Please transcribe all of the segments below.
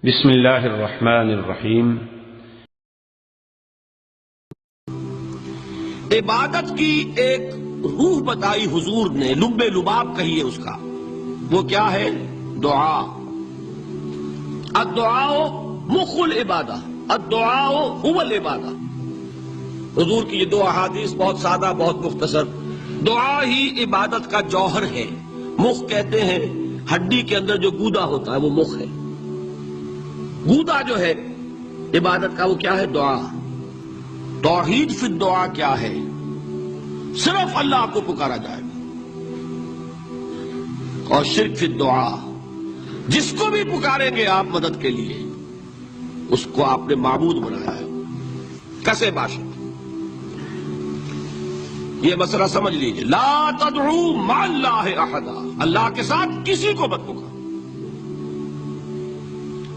بسم اللہ الرحمن الرحیم۔ عبادت کی ایک روح بتائی حضور نے، لب لباب کہیے اس کا، وہ کیا ہے؟ دعا۔ الدعاء مخ العبادہ، الدعاء هو العبادہ۔ حضور کی یہ دو احادیث بہت سادہ، بہت مختصر۔ دعا ہی عبادت کا جوہر ہے۔ مخ کہتے ہیں ہڈی کے اندر جو گودا ہوتا ہے وہ مخ ہے۔ گودا جو ہے عبادت کا وہ کیا ہے؟ دعا۔ توحید فی الدعا کیا ہے؟ صرف اللہ کو پکارا جائے گا۔ اور شرک فی الدعا، جس کو بھی پکاریں گے آپ مدد کے لیے اس کو آپ نے معبود بنایا ہے، کسے باشد۔ یہ مسئلہ سمجھ لیجئے، لا تدعو مع اللہ احدا، اللہ کے ساتھ کسی کو مت پکارو۔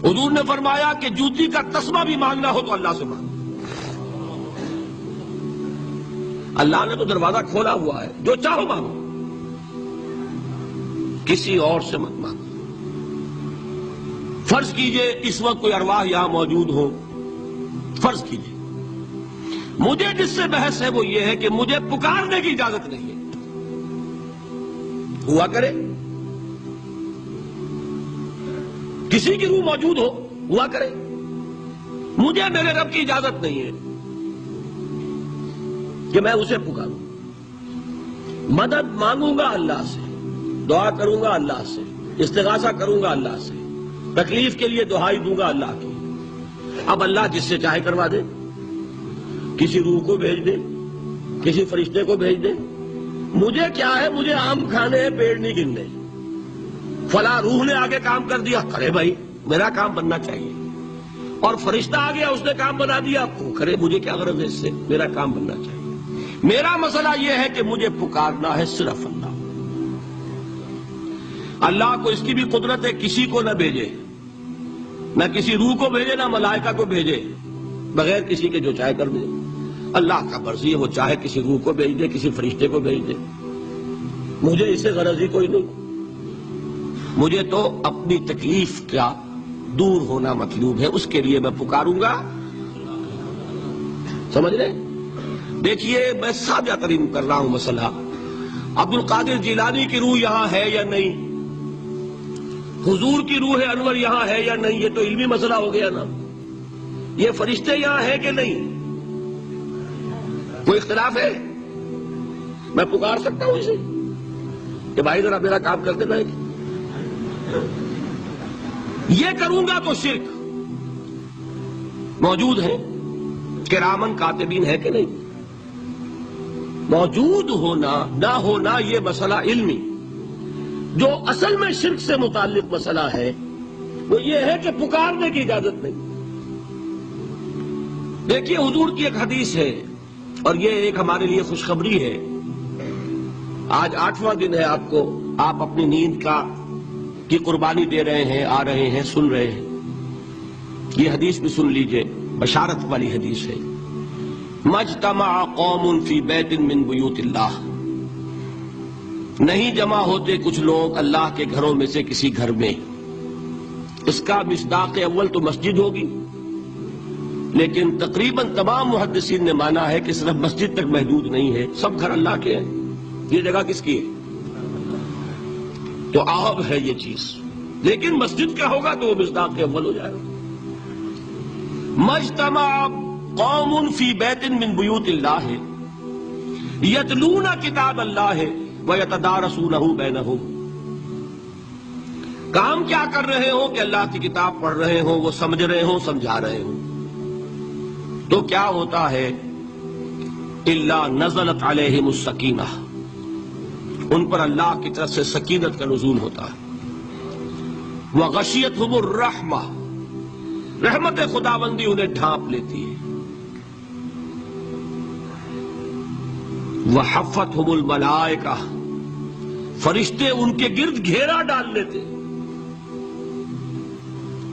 حضور نے فرمایا کہ جوتی کا تسمہ بھی مانگنا ہو تو اللہ سے مانگو۔ اللہ نے تو دروازہ کھولا ہوا ہے، جو چاہو مانگو، کسی اور سے مت مانگو۔ فرض کیجئے اس وقت کوئی ارواح یہاں موجود ہو، فرض کیجئے مجھے جس سے بحث ہے وہ یہ ہے کہ مجھے پکارنے کی اجازت نہیں ہے۔ ہوا کرے کسی کی روح موجود ہو، ہوا کرے، مجھے میرے رب کی اجازت نہیں ہے کہ میں اسے پکاروں۔ مدد مانگوں گا اللہ سے، دعا کروں گا اللہ سے، استغاثہ کروں گا اللہ سے، تکلیف کے لیے دعائی دوں گا اللہ کی۔ اب اللہ جس سے چاہے کروا دے، کسی روح کو بھیج دے، کسی فرشتے کو بھیج دے، مجھے کیا ہے؟ مجھے آم کھانے ہیں، پیڑ نہیں گننے۔ فلاں روح نے آگے کام کر دیا، کرے بھائی، میرا کام بننا چاہیے۔ اور فرشتہ آ گیا، اس نے کام بنا دیا، کرے، مجھے کیا غرض ہے اس سے، میرا کام بننا چاہیے۔ میرا مسئلہ یہ ہے کہ مجھے پکارنا ہے صرف اللہ۔ اللہ کو اس کی بھی قدرت ہے کسی کو نہ بھیجے، نہ کسی روح کو بھیجے، نہ ملائکہ کو بھیجے، بغیر کسی کے جو چاہے کر دے۔ اللہ کا مرضی ہے، وہ چاہے کسی روح کو بھیج دے، کسی فرشتے کو بھیج دے، مجھے اس سے غرض ہی کوئی نہیں۔ مجھے تو اپنی تکلیف کا دور ہونا مطلوب ہے، اس کے لیے میں پکاروں گا۔ سمجھ رہے؟ دیکھیے میں سادہ ترین کر رہا ہوں مسئلہ۔ عبد القادر جیلانی کی روح یہاں ہے یا نہیں؟ حضور کی روح انور یہاں ہے یا نہیں؟ یہ تو علمی مسئلہ ہو گیا نا۔ یہ فرشتے یہاں ہیں کہ نہیں؟ کوئی اختلاف ہے؟ میں پکار سکتا ہوں اسے کہ بھائی ذرا میرا کام کر دینا ہے؟ یہ کروں گا تو شرک۔ موجود ہے کرامن کاتبین ہے کہ نہیں؟ موجود ہونا نہ ہونا یہ مسئلہ علمی۔ جو اصل میں شرک سے متعلق مسئلہ ہے وہ یہ ہے کہ پکارنے کی اجازت نہیں۔ دیکھیے حضور کی ایک حدیث ہے، اور یہ ایک ہمارے لیے خوشخبری ہے۔ آج 8واں دن ہے، آپ اپنی نیند کی قربانی دے رہے ہیں، آ رہے ہیں، سن رہے ہیں۔ یہ حدیث بھی سن لیجئے، بشارت والی حدیث ہے۔ مجتمع قوم فی بیت من بیوت اللہ، نہیں جمع ہوتے کچھ لوگ اللہ کے گھروں میں سے کسی گھر میں۔ اس کا مصداق اول تو مسجد ہوگی، لیکن تقریباً تمام محدثین نے مانا ہے کہ صرف مسجد تک محدود نہیں ہے، سب گھر اللہ کے ہیں۔ یہ جگہ کس کی ہے؟ تو عام ہے یہ چیز، لیکن مسجد کا ہوگا تو وہ مصداق اول ہو جائے گا۔ مجتمع قوم فی بیت من بیوت اللہ یتلون کتاب اللہ ویتدارسونہ بینہم۔ کام کیا کر رہے ہوں کہ اللہ کی کتاب پڑھ رہے ہوں، وہ سمجھ رہے ہوں، سمجھا رہے ہوں، تو کیا ہوتا ہے؟ الا نزلت علیہم السکینہ، ان پر اللہ کی طرف سے سکینت کا نزول ہوتا ہے۔ وغشیتہم الرحمہ، رحمت خداوندی انہیں ڈھانپ لیتی ہے۔ وحفتہم الملائکہ، فرشتے ان کے گرد گھیرا ڈال لیتے۔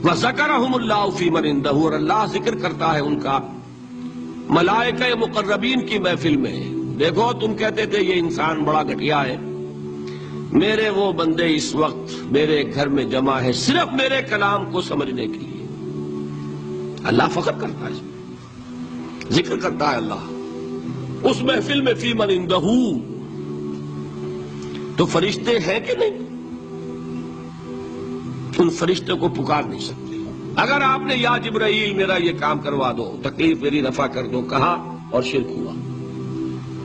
وذکرہم اللہ فی من عندہ، اور اللہ ذکر کرتا ہے ان کا ملائکہ مقربین کی محفل میں۔ دیکھو تم کہتے تھے یہ انسان بڑا گھٹیا ہے، میرے وہ بندے اس وقت میرے گھر میں جمع ہے صرف میرے کلام کو سمجھنے کے لیے، اللہ فخر کرتا ہے اس میں، ذکر کرتا ہے اللہ اس محفل میں فی من عندہ، تو فرشتے ہیں کہ نہیں؟ ان فرشتوں کو پکار نہیں سکتے۔ اگر آپ نے یا جبرائیل میرا یہ کام کروا دو، تکلیف میری رفع کر دو کہا اور شرک ہوا،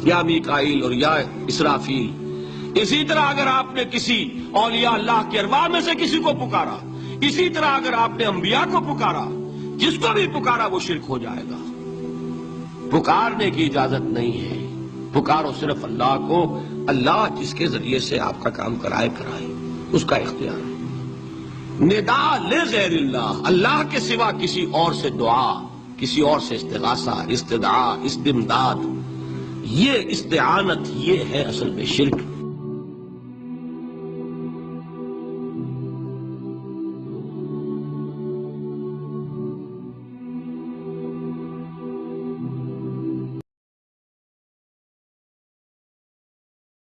یا میکائیل اور یا اسرافیل۔ اسی طرح اگر آپ نے کسی اولیاء اللہ کے ارواح میں سے کسی کو پکارا، اسی طرح اگر آپ نے انبیاء کو پکارا، جس کو بھی پکارا وہ شرک ہو جائے گا۔ پکارنے کی اجازت نہیں ہے، پکارو صرف اللہ کو، اللہ جس کے ذریعے سے آپ کا کام کرائے اس کا اختیار ہے۔ نداء لغیر اللہ، اللہ کے سوا کسی اور سے دعا، کسی اور سے استغاثہ، استدعاء، استمداد، یہ استعانت، یہ ہے اصل میں شرک۔